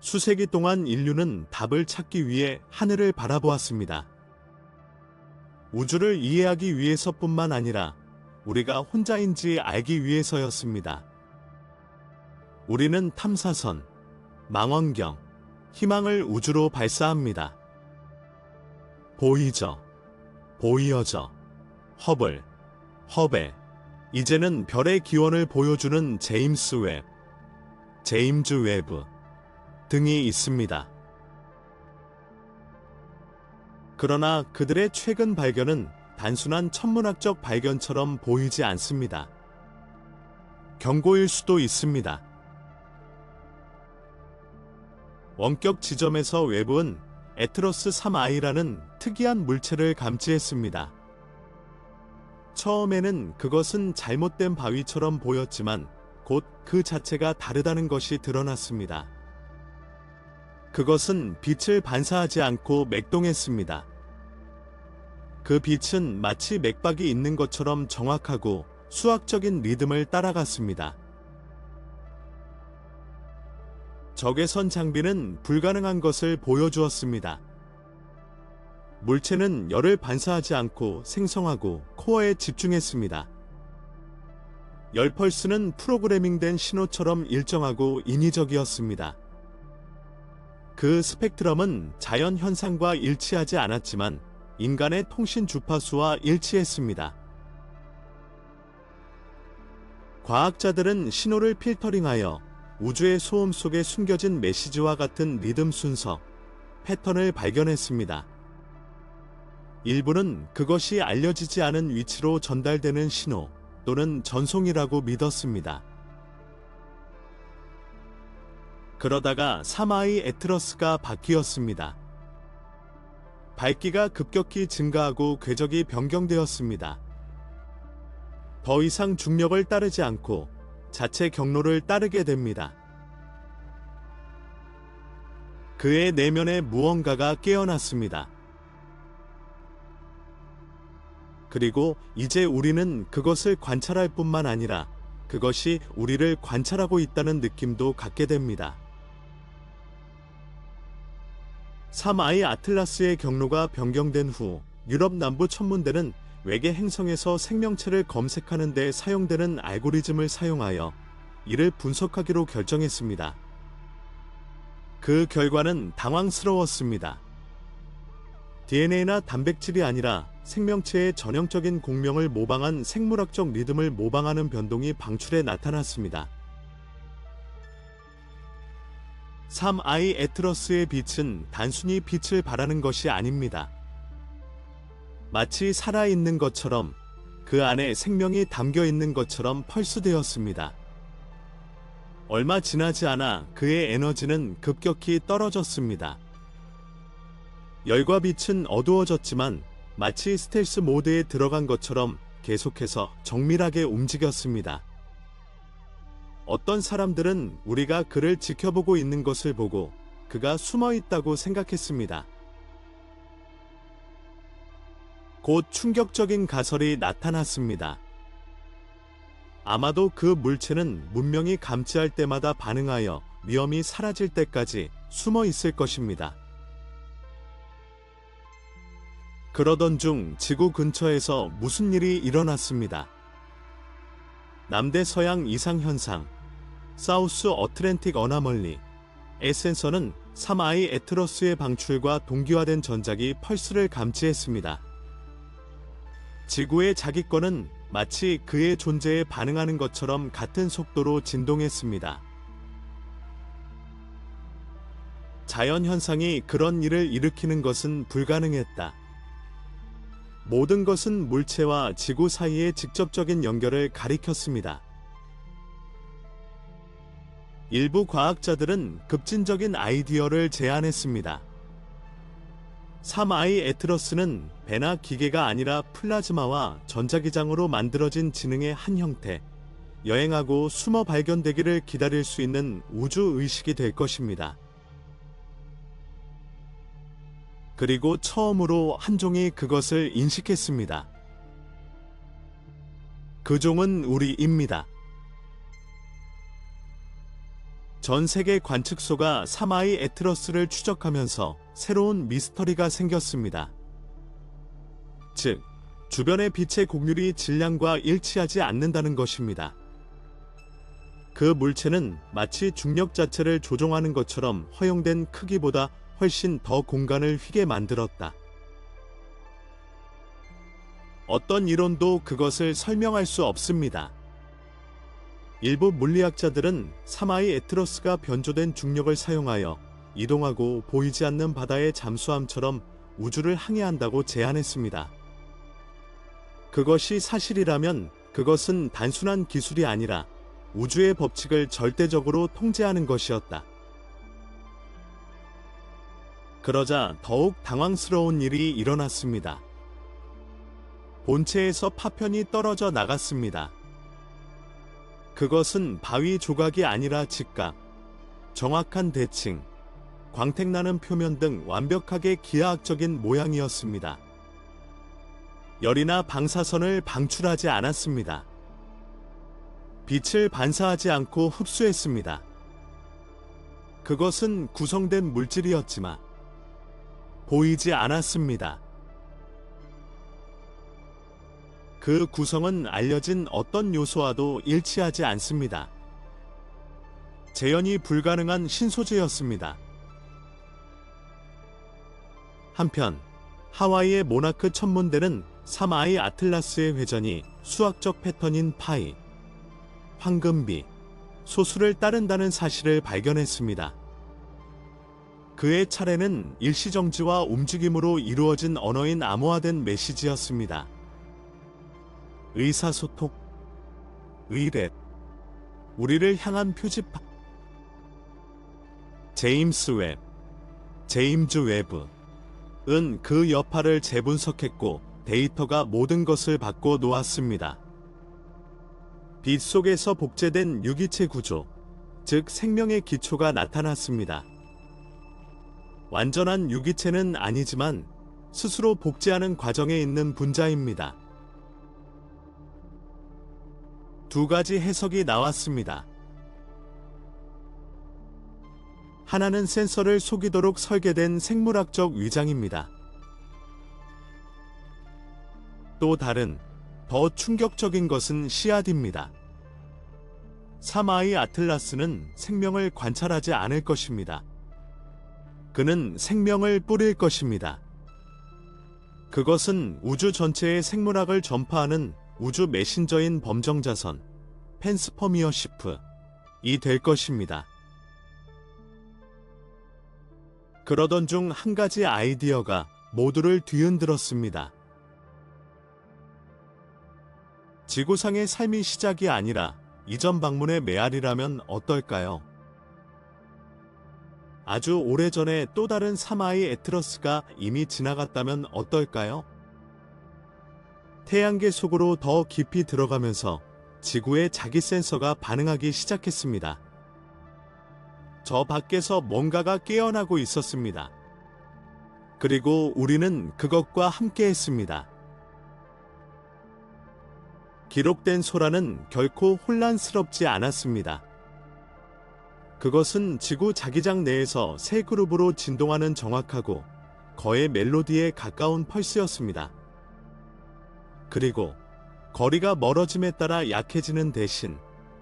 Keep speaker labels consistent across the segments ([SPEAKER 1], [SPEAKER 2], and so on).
[SPEAKER 1] 수세기 동안 인류는 답을 찾기 위해 하늘을 바라보았습니다. 우주를 이해하기 위해서뿐만 아니라 우리가 혼자인지 알기 위해서였습니다. 우리는 탐사선, 망원경, 희망을 우주로 발사합니다. 보이저, 보이어저, 허블, 허벨, 이제는 별의 기원을 보여주는 제임스 웹, 제임즈 웨브 등이 있습니다. 그러나 그들의 최근 발견은 단순한 천문학적 발견처럼 보이지 않습니다. 경고일 수도 있습니다. 원격 지점에서 웹은 에트러스 3i라는 특이한 물체를 감지했습니다. 처음에는 그것은 잘못된 바위처럼 보였지만 곧 그 자체가 다르다는 것이 드러났습니다. 그것은 빛을 반사하지 않고 맥동했습니다. 그 빛은 마치 맥박이 있는 것처럼 정확하고 수학적인 리듬을 따라갔습니다. 적외선 장비는 불가능한 것을 보여주었습니다. 물체는 열을 반사하지 않고 생성하고 코어에 집중했습니다. 열 펄스는 프로그래밍된 신호처럼 일정하고 인위적이었습니다. 그 스펙트럼은 자연 현상과 일치하지 않았지만 인간의 통신 주파수와 일치했습니다. 과학자들은 신호를 필터링하여 우주의 소음 속에 숨겨진 메시지와 같은 리듬 순서, 패턴을 발견했습니다. 일부는 그것이 알려지지 않은 위치로 전달되는 신호 또는 전송이라고 믿었습니다. 그러다가 3i 에트러스가 바뀌었습니다. 밝기가 급격히 증가하고 궤적이 변경되었습니다. 더 이상 중력을 따르지 않고 자체 경로를 따르게 됩니다. 그의 내면에 무언가가 깨어났습니다. 그리고 이제 우리는 그것을 관찰할 뿐만 아니라 그것이 우리를 관찰하고 있다는 느낌도 갖게 됩니다. 3i 아틀라스의 경로가 변경된 후 유럽 남부 천문대는 외계 행성에서 생명체를 검색하는 데 사용되는 알고리즘을 사용하여 이를 분석하기로 결정했습니다. 그 결과는 당황스러웠습니다. DNA나 단백질이 아니라 생명체의 전형적인 공명을 모방한 생물학적 리듬을 모방하는 변동이 방출해 나타났습니다. 3i 에트러스의 빛은 단순히 빛을 발하는 것이 아닙니다. 마치 살아있는 것처럼 그 안에 생명이 담겨있는 것처럼 펄스되었습니다. 얼마 지나지 않아 그의 에너지는 급격히 떨어졌습니다. 열과 빛은 어두워졌지만 마치 스텔스 모드에 들어간 것처럼 계속해서 정밀하게 움직였습니다. 어떤 사람들은 우리가 그를 지켜보고 있는 것을 보고 그가 숨어 있다고 생각했습니다. 곧 충격적인 가설이 나타났습니다. 아마도 그 물체는 문명이 감지할 때마다 반응하여 위험이 사라질 때까지 숨어 있을 것입니다. 그러던 중 지구 근처에서 무슨 일이 일어났습니다. 남대서양 이상현상, 사우스 어트랜틱 어나멀리, 에센서는 3i 에트러스의 방출과 동기화된 전작이 펄스를 감지했습니다. 지구의 자기권은 마치 그의 존재에 반응하는 것처럼 같은 속도로 진동했습니다. 자연현상이 그런 일을 일으키는 것은 불가능했다. 모든 것은 물체와 지구 사이의 직접적인 연결을 가리켰습니다. 일부 과학자들은 급진적인 아이디어를 제안했습니다. 3i 에트러스는 배나 기계가 아니라 플라즈마와 전자기장으로 만들어진 지능의 한 형태, 여행하고 숨어 발견되기를 기다릴 수 있는 우주의식이 될 것입니다. 그리고 처음으로 한 종이 그것을 인식했습니다. 그 종은 우리입니다. 전 세계 관측소가 사마이 에트러스를 추적하면서 새로운 미스터리가 생겼습니다. 즉, 주변의 빛의 곡률이 질량과 일치하지 않는다는 것입니다. 그 물체는 마치 중력 자체를 조종하는 것처럼 허용된 크기보다 훨씬 더 공간을 휘게 만들었다. 어떤 이론도 그것을 설명할 수 없습니다. 일부 물리학자들은 사마이 에트러스가 변조된 중력을 사용하여 이동하고 보이지 않는 바다의 잠수함처럼 우주를 항해한다고 제안했습니다. 그것이 사실이라면 그것은 단순한 기술이 아니라 우주의 법칙을 절대적으로 통제하는 것이었다. 그러자 더욱 당황스러운 일이 일어났습니다. 본체에서 파편이 떨어져 나갔습니다. 그것은 바위 조각이 아니라 직각, 정확한 대칭, 광택나는 표면 등 완벽하게 기하학적인 모양이었습니다. 열이나 방사선을 방출하지 않았습니다. 빛을 반사하지 않고 흡수했습니다. 그것은 구성된 물질이었지만 보이지 않았습니다. 그 구성은 알려진 어떤 요소와도 일치하지 않습니다. 재현이 불가능한 신소재였습니다. 한편 하와이의 모나크 천문대는 사마이 아틀라스의 회전이 수학적 패턴인 파이, 황금비, 소수를 따른다는 사실을 발견했습니다. 그의 차례는 일시정지와 움직임으로 이루어진 언어인 암호화된 메시지였습니다. 의사소통, 의뢰, 우리를 향한 표지판. 제임스 웹, 제임즈 웹은 그 여파를 재분석했고 데이터가 모든 것을 바꿔 놓았습니다. 빛 속에서 복제된 유기체 구조, 즉 생명의 기초가 나타났습니다. 완전한 유기체는 아니지만 스스로 복제하는 과정에 있는 분자입니다. 두 가지 해석이 나왔습니다. 하나는 센서를 속이도록 설계된 생물학적 위장입니다. 또 다른, 더 충격적인 것은 씨앗입니다. 사마이 아틀라스는 생명을 관찰하지 않을 것입니다. 그는 생명을 뿌릴 것입니다. 그것은 우주 전체의 생물학을 전파하는 우주 메신저인 범정자선, 펜스퍼미어시프이 될 것입니다. 그러던 중 한 가지 아이디어가 모두를 뒤흔들었습니다. 지구상의 삶이 시작이 아니라 이전 방문의 메아리라면 어떨까요? 아주 오래전에 또 다른 사마이 에트러스가 이미 지나갔다면 어떨까요? 태양계 속으로 더 깊이 들어가면서 지구의 자기 센서가 반응하기 시작했습니다. 저 밖에서 뭔가가 깨어나고 있었습니다. 그리고 우리는 그것과 함께 했습니다. 기록된 소라는 결코 혼란스럽지 않았습니다. 그것은 지구 자기장 내에서 세 그룹으로 진동하는 정확하고 거의 멜로디에 가까운 펄스였습니다. 그리고 거리가 멀어짐에 따라 약해지는 대신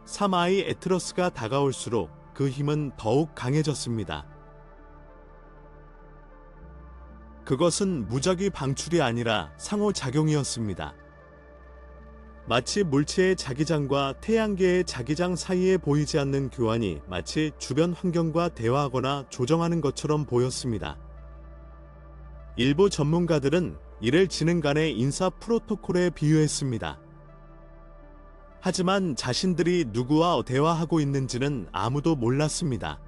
[SPEAKER 1] 사마이 에트러스가 다가올수록 그 힘은 더욱 강해졌습니다. 그것은 무작위 방출이 아니라 상호작용이었습니다. 마치 물체의 자기장과 태양계의 자기장 사이에 보이지 않는 교환이 마치 주변 환경과 대화하거나 조정하는 것처럼 보였습니다. 일부 전문가들은 이를 지능 간의 인사 프로토콜에 비유했습니다. 하지만 자신들이 누구와 대화하고 있는지는 아무도 몰랐습니다.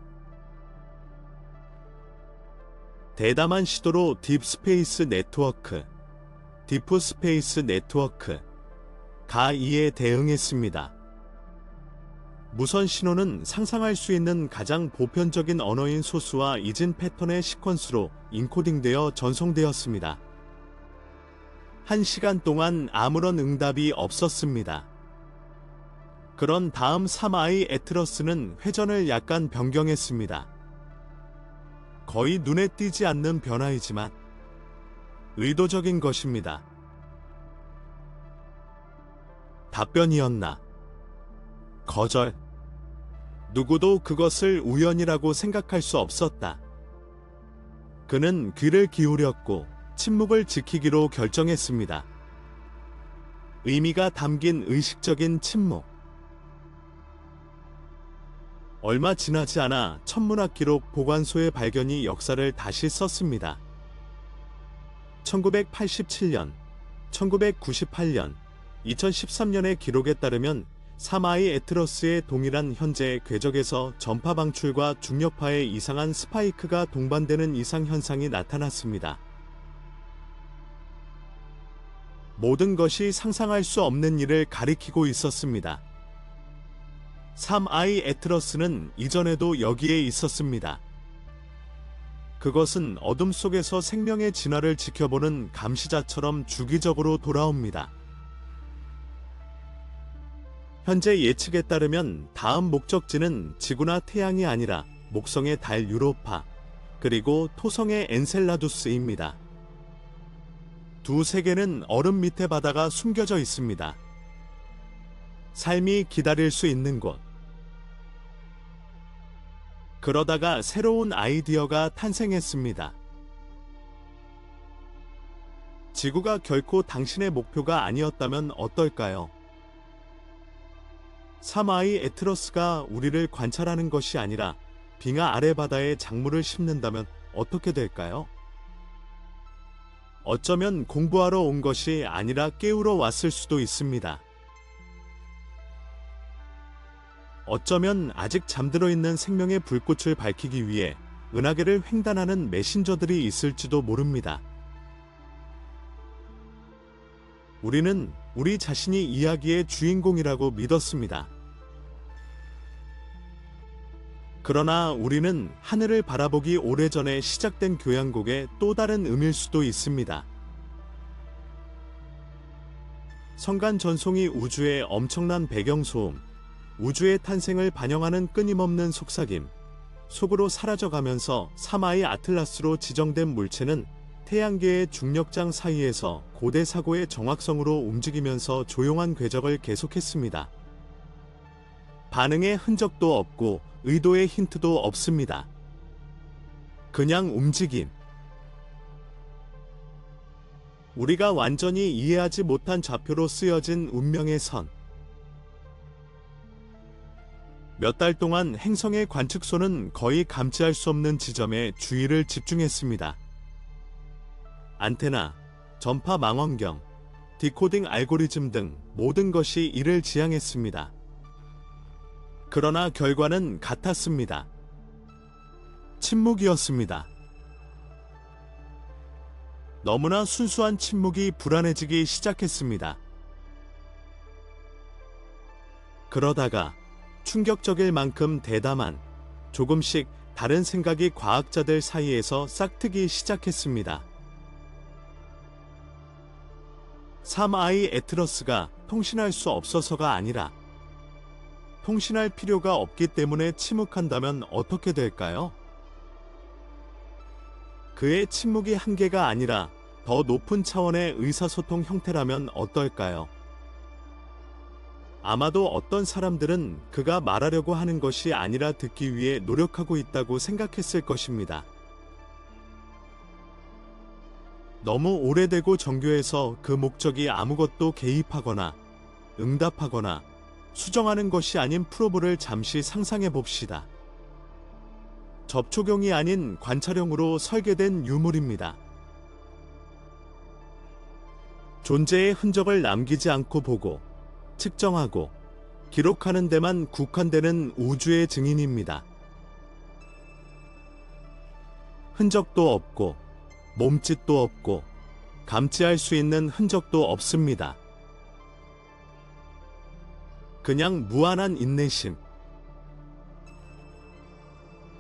[SPEAKER 1] 대담한 시도로 딥스페이스 네트워크, 디프스페이스 네트워크, 가2에 대응했습니다. 무선 신호는 상상할 수 있는 가장 보편적인 언어인 소수와 잊은 패턴의 시퀀스로 인코딩되어 전송되었습니다. 1시간 동안 아무런 응답이 없었습니다. 그런 다음 3I 에트러스는 회전을 약간 변경했습니다. 거의 눈에 띄지 않는 변화이지만 의도적인 것입니다. 답변이었나? 거절. 누구도 그것을 우연이라고 생각할 수 없었다. 그는 귀를 기울였고 침묵을 지키기로 결정했습니다. 의미가 담긴 의식적인 침묵. 얼마 지나지 않아 천문학 기록 보관소의 발견이 역사를 다시 썼습니다. 1987년, 1998년, 2013년의 기록에 따르면 3I 에트러스의 동일한 현재 궤적에서 전파 방출과 중력파의 이상한 스파이크가 동반되는 이상 현상이 나타났습니다. 모든 것이 상상할 수 없는 일을 가리키고 있었습니다. 3I 에트러스는 이전에도 여기에 있었습니다. 그것은 어둠 속에서 생명의 진화를 지켜보는 감시자처럼 주기적으로 돌아옵니다. 현재 예측에 따르면 다음 목적지는 지구나 태양이 아니라 목성의 달 유로파, 그리고 토성의 엔셀라두스입니다. 두 세계는 얼음 밑에 바다가 숨겨져 있습니다. 삶이 기다릴 수 있는 곳. 그러다가 새로운 아이디어가 탄생했습니다. 지구가 결코 당신의 목표가 아니었다면 어떨까요? 3I 에트러스가 우리를 관찰하는 것이 아니라 빙하 아래 바다에 작물을 심는다면 어떻게 될까요? 어쩌면 공부하러 온 것이 아니라 깨우러 왔을 수도 있습니다. 어쩌면 아직 잠들어 있는 생명의 불꽃을 밝히기 위해 은하계를 횡단하는 메신저들이 있을지도 모릅니다. 우리는 우리 자신이 이야기의 주인공이라고 믿었습니다. 그러나 우리는 하늘을 바라보기 오래전에 시작된 교향곡의 또 다른 의미일 수도 있습니다. 성간 전송이 우주의 엄청난 배경소음, 우주의 탄생을 반영하는 끊임없는 속삭임, 속으로 사라져가면서 3I 아틀라스로 지정된 물체는 태양계의 중력장 사이에서 고대 사고의 정확성으로 움직이면서 조용한 궤적을 계속했습니다. 반응의 흔적도 없고 의도의 힌트도 없습니다. 그냥 움직임. 우리가 완전히 이해하지 못한 좌표로 쓰여진 운명의 선. 몇 달 동안 행성의 관측소는 거의 감지할 수 없는 지점에 주의를 집중했습니다. 안테나, 전파 망원경, 디코딩 알고리즘 등 모든 것이 이를 지향했습니다. 그러나 결과는 같았습니다. 침묵이었습니다. 너무나 순수한 침묵이 불안해지기 시작했습니다. 그러다가 충격적일 만큼 대담한, 조금씩 다른 생각이 과학자들 사이에서 싹트기 시작했습니다. 3I 에트러스가 통신할 수 없어서가 아니라 통신할 필요가 없기 때문에 침묵한다면 어떻게 될까요? 그의 침묵이 한계가 아니라 더 높은 차원의 의사소통 형태라면 어떨까요? 아마도 어떤 사람들은 그가 말하려고 하는 것이 아니라 듣기 위해 노력하고 있다고 생각했을 것입니다. 너무 오래되고 정교해서 그 목적이 아무것도 개입하거나 응답하거나 수정하는 것이 아닌 프로브를 잠시 상상해 봅시다. 접촉용이 아닌 관찰용으로 설계된 유물입니다. 존재의 흔적을 남기지 않고 보고 측정하고 기록하는 데만 국한되는 우주의 증인입니다. 흔적도 없고 몸짓도 없고 감지할 수 있는 흔적도 없습니다. 그냥 무한한 인내심,